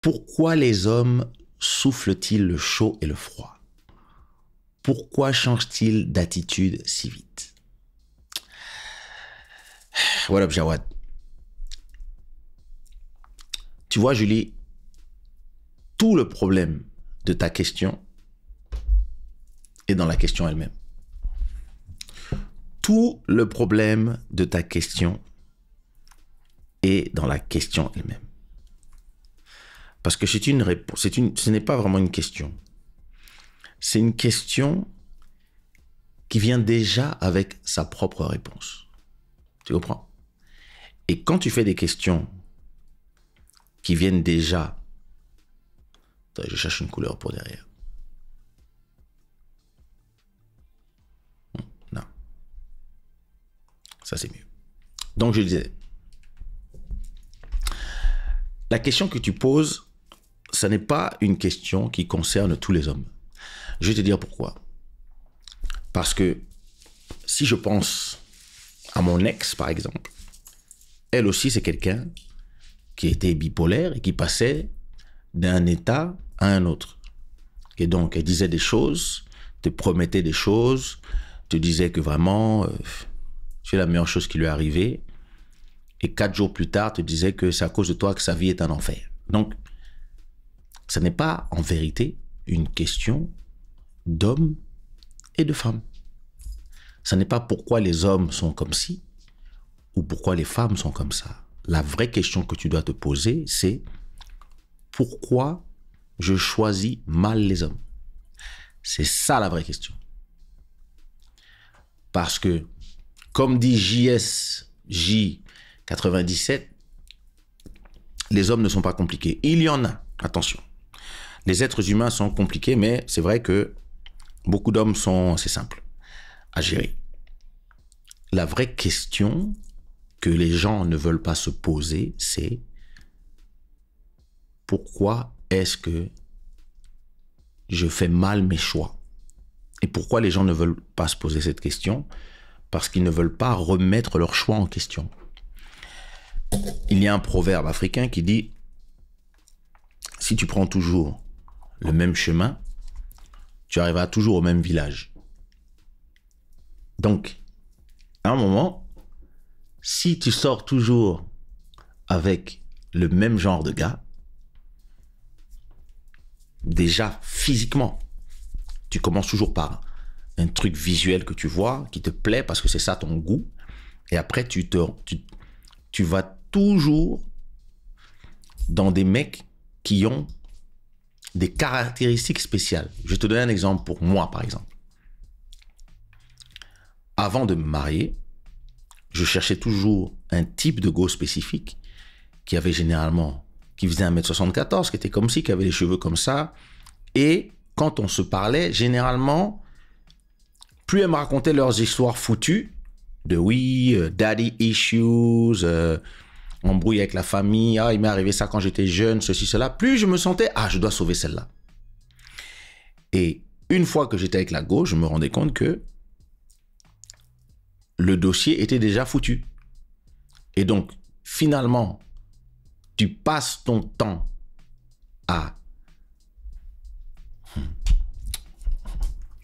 Pourquoi les hommes soufflent-ils le chaud et le froid? Pourquoi changent-ils d'attitude si vite? What up, Jawad? Tu vois, Julie, tout le problème de ta question est dans la question elle-même. Tout le problème de ta question est dans la question elle-même. Parce que c'est une réponse, ce n'est pas vraiment une question. C'est une question qui vient déjà avec sa propre réponse. Tu comprends? Et quand tu fais des questions qui viennent déjà... Attends, je cherche une couleur pour derrière. Non. Ça, c'est mieux. Donc, je disais, la question que tu poses, ce n'est pas une question qui concerne tous les hommes. Je vais te dire pourquoi. Parce que si je pense à mon ex, par exemple, elle aussi, c'est quelqu'un qui était bipolaire et qui passait d'un état à un autre. Et donc, elle disait des choses, te promettait des choses, te disait que vraiment, c'est la meilleure chose qui lui est arrivée. Et 4 jours plus tard, te disait que c'est à cause de toi que sa vie est un enfer. Donc, ce n'est pas en vérité une question d'hommes et de femmes. Ce n'est pas pourquoi les hommes sont comme ci ou pourquoi les femmes sont comme ça. La vraie question que tu dois te poser, c'est pourquoi je choisis mal les hommes? C'est ça la vraie question. Parce que, comme dit JSJ97, les hommes ne sont pas compliqués. Il y en a, attention. Les êtres humains sont compliqués, mais c'est vrai que beaucoup d'hommes sont assez simples à gérer. La vraie question que les gens ne veulent pas se poser, c'est pourquoi est-ce que je fais mal mes choix? Et pourquoi les gens ne veulent pas se poser cette question? Parce qu'ils ne veulent pas remettre leurs choix en question. Il y a un proverbe africain qui dit « Si tu prends toujours le même chemin, tu arriveras toujours au même village. » Donc, à un moment, si tu sors toujours avec le même genre de gars, déjà physiquement, tu commences toujours par un truc visuel que tu vois, qui te plaît parce que c'est ça ton goût. Et après, tu vas toujours dans des mecs qui ont des caractéristiques spéciales. Je vais te donner un exemple pour moi, par exemple. Avant de me marier, je cherchais toujours un type de go spécifique qui avait généralement, qui faisait 1m74, qui était comme ci, qui avait les cheveux comme ça. Et quand on se parlait, généralement, plus elles me racontaient leurs histoires foutues, de oui, daddy issues, embrouille avec la famille, ah, il m'est arrivé ça quand j'étais jeune, ceci, cela, plus je me sentais, ah, je dois sauver celle-là. Et une fois que j'étais avec la go, je me rendais compte que le dossier était déjà foutu. Et donc, finalement, tu passes ton temps à...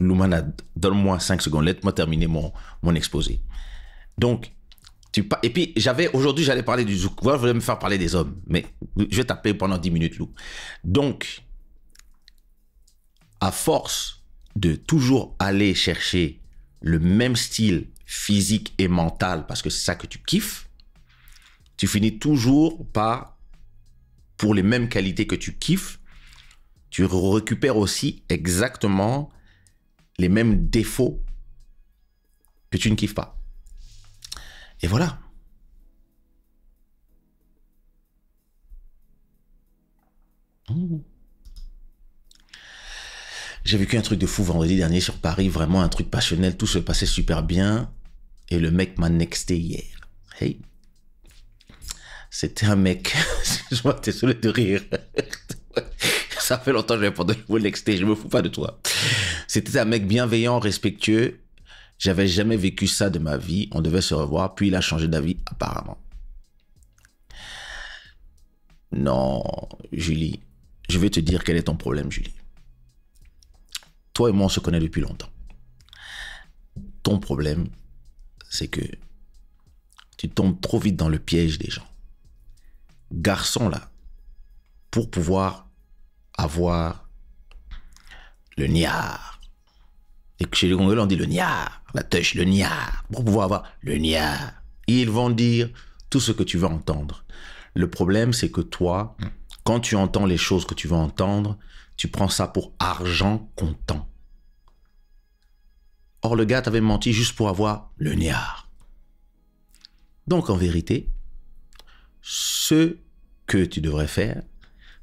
Lumana, donne-moi 5 secondes, laisse-moi terminer mon exposé. Donc, et puis, aujourd'hui, j'allais parler du zouk. Voilà, je voulais me faire parler des hommes, mais je vais t'appeler pendant 10 minutes, Lou. Donc, à force de toujours aller chercher le même style physique et mental, parce que c'est ça que tu kiffes, tu finis toujours par, pour les mêmes qualités que tu kiffes, tu récupères aussi exactement les mêmes défauts que tu ne kiffes pas. Et voilà. J'ai vécu un truc de fou vendredi dernier sur Paris, vraiment un truc passionnel, tout se passait super bien. Et le mec m'a nexté hier. Hey. C'était un mec, je suis désolé de rire. Ça fait longtemps que je n'avais pas de nouveau nexté, je me fous pas de toi. C'était un mec bienveillant, respectueux. J'avais jamais vécu ça de ma vie. On devait se revoir, puis il a changé d'avis apparemment. Non, Julie, je vais te dire quel est ton problème, Julie. Toi et moi, on se connaît depuis longtemps. Ton problème, c'est que tu tombes trop vite dans le piège des gens. Garçon, là, pour pouvoir avoir le niard. Et chez les Congolais, on dit le niard, la tâche, le niard. Pour pouvoir avoir le niard, ils vont dire tout ce que tu veux entendre. Le problème, c'est que toi, quand tu entends les choses que tu veux entendre, tu prends ça pour argent comptant. Or, le gars t'avait menti juste pour avoir le niard. Donc, en vérité, ce que tu devrais faire,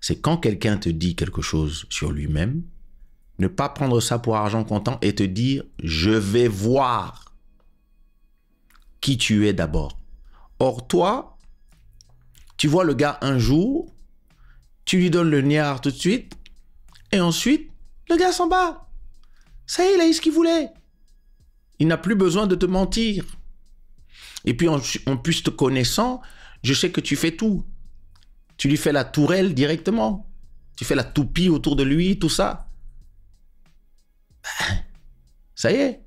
c'est quand quelqu'un te dit quelque chose sur lui-même, ne pas prendre ça pour argent comptant et te dire « je vais voir qui tu es d'abord ». Or, toi, tu vois le gars un jour, tu lui donnes le niard tout de suite, et ensuite, le gars s'en bat. Ça y est, il a eu ce qu'il voulait. Il n'a plus besoin de te mentir. Et puis, en plus te connaissant, je sais que tu fais tout. Tu lui fais la tourelle directement. Tu fais la toupie autour de lui, tout ça. Ça y est.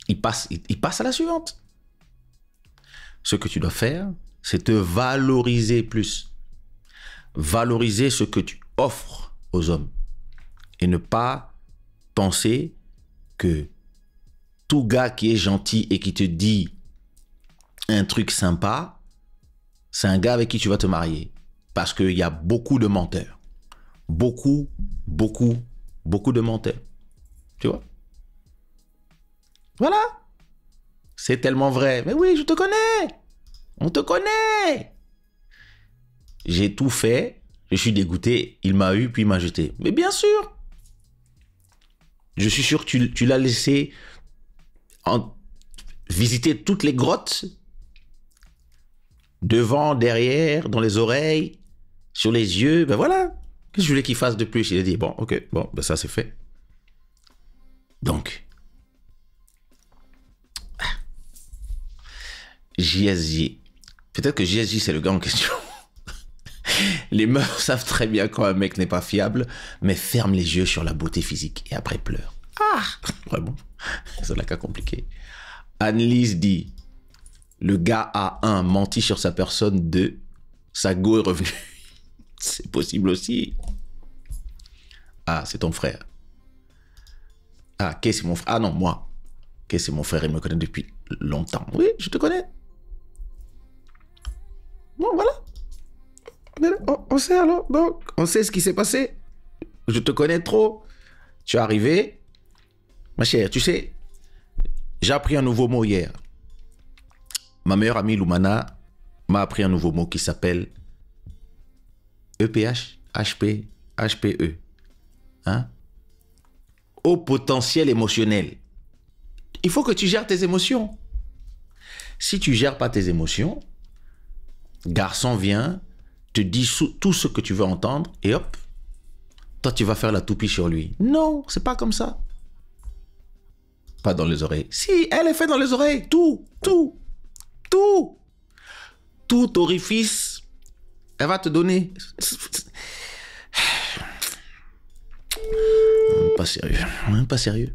Il passe à la suivante. Ce que tu dois faire, c'est te valoriser plus. Valoriser ce que tu offres aux hommes. Et ne pas penser que tout gars qui est gentil et qui te dit un truc sympa, c'est un gars avec qui tu vas te marier. Parce qu'il y a beaucoup de menteurs. Beaucoup de menteurs. Tu vois? Voilà. C'est tellement vrai. Mais oui, je te connais. On te connaît. J'ai tout fait. Je suis dégoûté. Il m'a eu, puis il m'a jeté. Mais bien sûr. Je suis sûr que tu l'as laissé visiter toutes les grottes. Devant, derrière, dans les oreilles, sur les yeux. Ben voilà. Qu'est-ce que je voulais qu'il fasse de plus? Il a dit, bon, ok, bon, ben ça c'est fait. Donc, JSJ. Peut-être que JSJ, c'est le gars en question. Les meufs savent très bien quand un mec n'est pas fiable, mais ferme les yeux sur la beauté physique et après pleure. Ah, vraiment, c'est là qu'à compliqué. Annelise dit, le gars a 1, menti sur sa personne, 2, sa go est revenue. C'est possible aussi. Ah, c'est ton frère. Ah, Kay, c'est mon frère. Ah non, moi. Kay, c'est mon frère, il me connaît depuis longtemps. Oui, je te connais. Bon, voilà. On sait alors. Donc, on sait ce qui s'est passé. Je te connais trop. Tu es arrivé. Ma chère, tu sais, j'ai appris un nouveau mot hier. Ma meilleure amie Lumana m'a appris un nouveau mot qui s'appelle EPH, HP, HPE. Hein? Haut potentiel émotionnel. Il faut que tu gères tes émotions. Si tu ne gères pas tes émotions, garçon vient, te dit tout ce que tu veux entendre et hop, toi tu vas faire la toupie sur lui. Non, c'est pas comme ça. Pas dans les oreilles. Si, elle est faite dans les oreilles. Tout orifice, elle va te donner. Pas sérieux. Pas sérieux.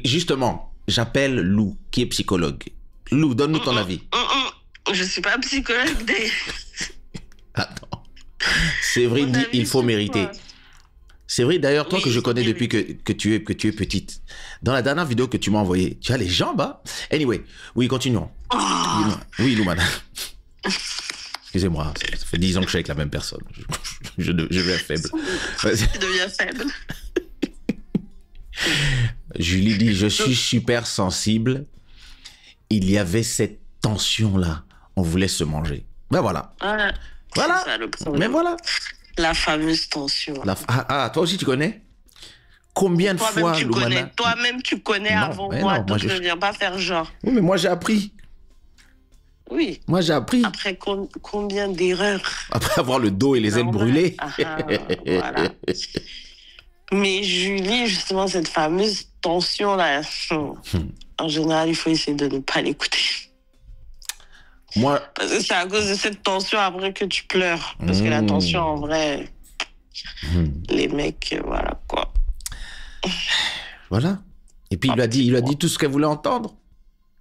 Justement, j'appelle Lou, qui est psychologue. Lou, donne-nous ton avis. Je suis pas psychologue. Attends. Séverine dit, il faut mériter. C'est vrai, d'ailleurs, toi que je connais depuis que tu es petite. Dans la dernière vidéo que tu m'as envoyée, tu as les jambes, hein? Anyway, oui, continuons. Oui, Lou, madame. Excusez-moi, ça fait 10 ans que je suis avec la même personne. Je deviens faible. Tu deviens faible. Julie dit, je suis super sensible. Il y avait cette tension-là. On voulait se manger. Ben voilà. Voilà. Ça, le problème. Mais voilà. La fameuse tension. Toi aussi tu connais? Combien de fois, Lumana? Toi-même, tu connais avant moi. Donc je ne viens pas faire genre. Oui, mais moi, j'ai appris. Oui. Moi, j'ai appris. Après combien d'erreurs? Après avoir le dos et les ailes brûlées. Voilà. Mais Julie, justement, cette fameuse tension-là, en général, il faut essayer de ne pas l'écouter. Moi... Parce que c'est à cause de cette tension après que tu pleures. Parce que la tension, en vrai, les mecs, voilà, quoi. Voilà. Et puis, il lui a dit tout ce qu'elle voulait entendre.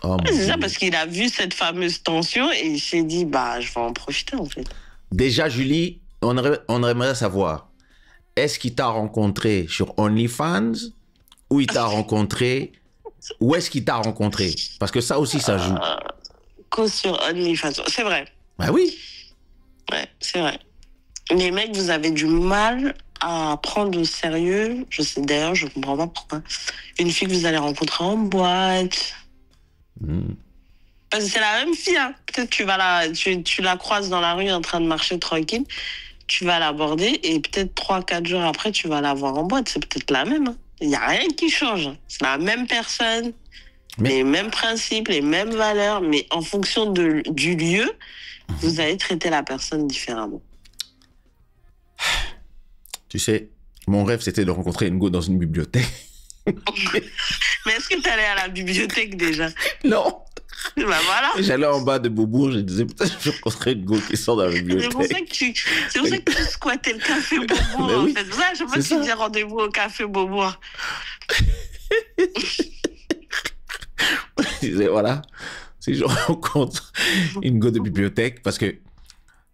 Oh, c'est ça, parce qu'il a vu cette fameuse tension et il s'est dit, bah, je vais en profiter, en fait. Déjà, Julie, on aimerait savoir, est-ce qu'il t'a rencontré sur OnlyFans ou il t'a rencontré... Où est-ce qu'il t'a rencontré? Parce que ça aussi, ça joue. Que sur OnlyFans. C'est vrai. Bah oui. Ouais, c'est vrai. Les mecs, vous avez du mal à prendre au sérieux. Je sais d'ailleurs, je comprends pas pourquoi. Une fille que vous allez rencontrer en boîte. Parce que c'est la même fille. Hein. Peut-être que tu la croises dans la rue en train de marcher tranquille. Tu vas l'aborder et peut-être 3-4 jours après, tu vas la voir en boîte. C'est peut-être la même. Hein. Il n'y a rien qui change. C'est la même personne, les mêmes principes, les mêmes valeurs, mais en fonction du lieu, vous allez traiter la personne différemment. Tu sais, mon rêve, c'était de rencontrer Ngo dans une bibliothèque. Mais est-ce que tu allais à la bibliothèque déjà? Non. Ben voilà. J'allais en bas de Beaubourg, je disais, peut-être je rencontrerai Ngo qui sort dans la bibliothèque. C'est pour ça que tu squattais le café Beaubourg, en fait. Ça, je sais pas si tu dis rendez-vous au café Beaubourg. Je disais, voilà, si je rencontre une Ngo de bibliothèque, parce que,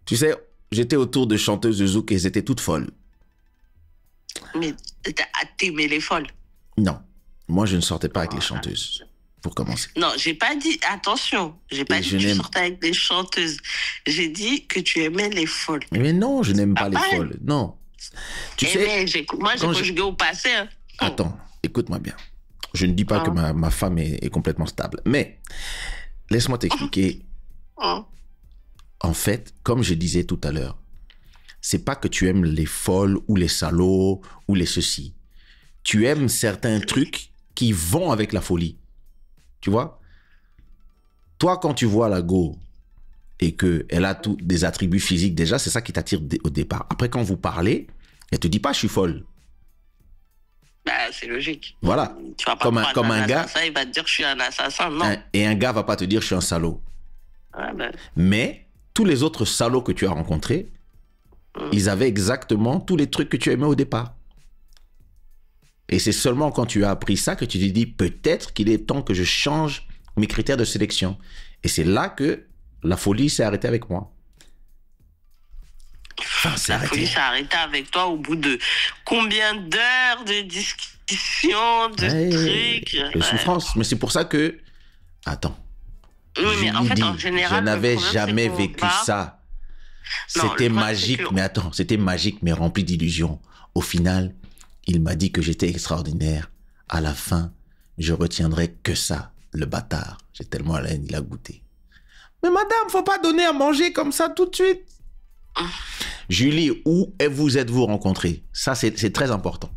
tu sais, j'étais autour de chanteuses de zouk et elles étaient toutes folles. Mais t'aimais les folles? Non, moi je ne sortais pas avec les chanteuses. Pour commencer. Non, j'ai pas dit, attention, j'ai pas dit que tu sortais avec des chanteuses. J'ai dit que tu aimais les folles. Mais non, je n'aime pas les folles. Non. Tu sais, moi, j'ai conjugué au passé. Hein. Attends, écoute-moi bien. Je ne dis pas que ma femme est complètement stable. Mais, laisse-moi t'expliquer. En fait, comme je disais tout à l'heure, c'est pas que tu aimes les folles ou les salauds ou les ceci. Tu aimes certains trucs qui vont avec la folie. Tu vois? Toi, quand tu vois la go et qu'elle a des attributs physiques déjà, c'est ça qui t'attire au départ. Après, quand vous parlez, elle te dit pas « je suis folle ». Bah, c'est logique. Voilà. Tu vas pas comme un gars. Il va te dire « je suis un assassin ». Non. Et un gars va pas te dire « je suis un salaud ». Mais tous les autres salauds que tu as rencontrés, ils avaient exactement tous les trucs que tu aimais au départ. Et c'est seulement quand tu as appris ça que tu te dis peut-être qu'il est temps que je change mes critères de sélection. Et c'est là que la folie s'est arrêtée avec moi. Enfin, la folie s'est arrêtée avec toi au bout de combien d'heures de discussions, de trucs. De souffrance. Mais c'est pour ça que... Attends. Oui, mais en fait, en général... Je n'avais jamais vécu ça. C'était magique. Mais attends, c'était magique, mais rempli d'illusions. Au final... Il m'a dit que j'étais extraordinaire. À la fin, je retiendrai que ça, le bâtard. J'ai tellement la haine, il a goûté. Mais madame, faut pas donner à manger comme ça tout de suite. Julie, où vous êtes-vous rencontrés? Ça, c'est très important.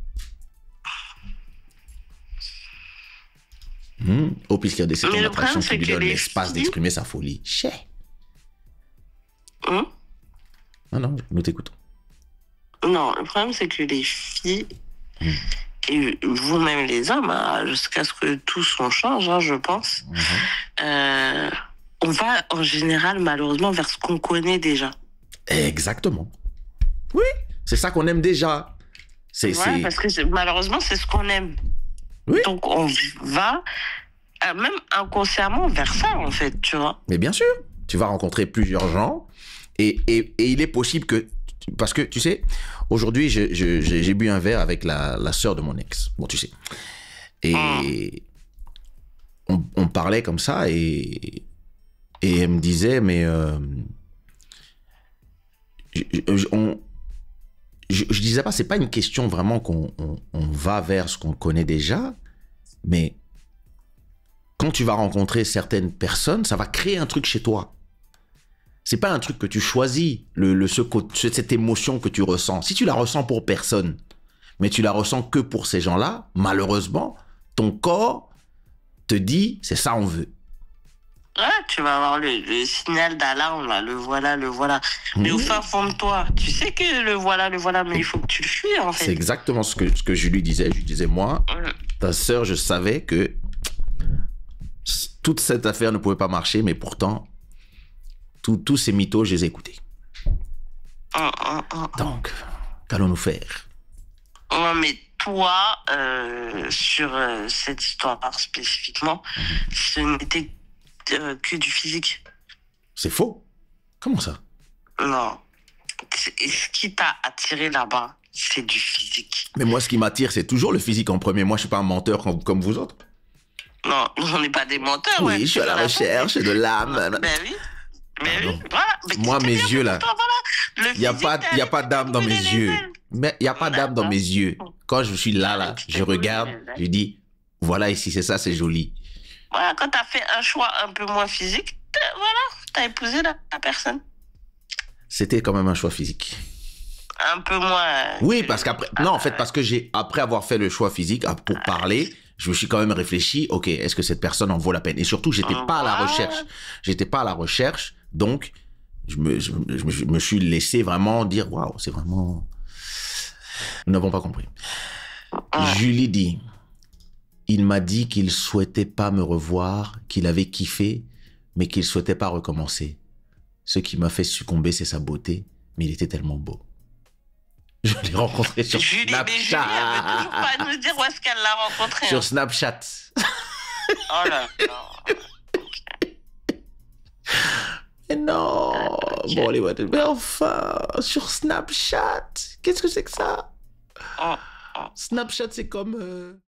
Oh, puisqu'il y a des séquences d'attraction qui lui donnent l'espace d'exprimer sa folie. Non, nous t'écoutons. Non, le problème, c'est que les filles... Et vous-même les hommes, hein, jusqu'à ce que tous on change, hein, je pense, on va en général malheureusement vers ce qu'on connaît déjà. Exactement. Oui, c'est ça qu'on aime déjà. Parce que malheureusement c'est ce qu'on aime. Oui. Donc on va même inconsciemment vers ça en fait, tu vois. Mais bien sûr, tu vas rencontrer plusieurs gens et il est possible que... Parce que, tu sais, aujourd'hui, j'ai bu un verre avec la sœur de mon ex. Bon, tu sais. Et on parlait comme ça et elle me disait, mais... je disais pas, c'est pas une question vraiment qu'on va vers ce qu'on connaît déjà, mais quand tu vas rencontrer certaines personnes, ça va créer un truc chez toi. C'est pas un truc que tu choisis, cette émotion que tu ressens. Si tu la ressens pour personne, mais tu la ressens que pour ces gens-là, malheureusement, ton corps te dit, c'est ça on veut. Ouais, tu vas avoir le signal d'alarme, là, le voilà. Mais au fin fond de toi, tu sais que le voilà, mais il faut que tu le fuis, en fait. C'est exactement ce que je lui disais. Je lui disais, moi, ta sœur, je savais que toute cette affaire ne pouvait pas marcher, mais pourtant... Tous ces mythos, je les ai écoutés. Donc, qu'allons-nous faire? Ouais, mais toi, sur cette histoire spécifiquement, ce n'était que du physique. C'est faux. Comment ça? Non. Ce qui t'a attiré là-bas, c'est du physique. Mais moi, ce qui m'attire, c'est toujours le physique en premier. Moi, je suis pas un menteur comme vous autres. Non, on n'est pas des menteurs. Oui, ouais. je suis à la recherche de l'âme. Ben oui. Mais oui, Pardon. voilà. Mais Moi, c'est mes bien yeux, pour là, toi, voilà. Le il n'y a physique, pas d'âme dans mes brûler les yeux. ailes. Mais il n'y a pas d'âme dans mes yeux. Quand je suis là, Tu je t'es brûlé regarde, les ailes. je dis, voilà ici, c'est ça, c'est joli. Voilà, quand t'as fait un choix un peu moins physique, voilà, t'as épousé la personne. C'était quand même un choix physique. Un peu moins. Oui, parce qu'après, non, en fait, parce que après avoir fait le choix physique, pour parler, je me suis quand même réfléchi, ok, est-ce que cette personne en vaut la peine? Et surtout, j'étais pas à la recherche. J'étais pas à la recherche, donc je me suis laissé vraiment dire, waouh, c'est vraiment... Nous n'avons pas compris. Julie dit, il m'a dit qu'il souhaitait pas me revoir, qu'il avait kiffé, mais qu'il souhaitait pas recommencer. Ce qui m'a fait succomber, c'est sa beauté, mais il était tellement beau. Je l'ai rencontré sur Julie, Snapchat. mais Julie, elle veut toujours pas nous dire où est-ce qu'elle l'a rencontré. Sur hein. Snapchat. Oh là là. Mais non. Ok. Bon, mais enfin, sur Snapchat. Qu'est-ce que c'est que ça? Oh. Snapchat, c'est comme...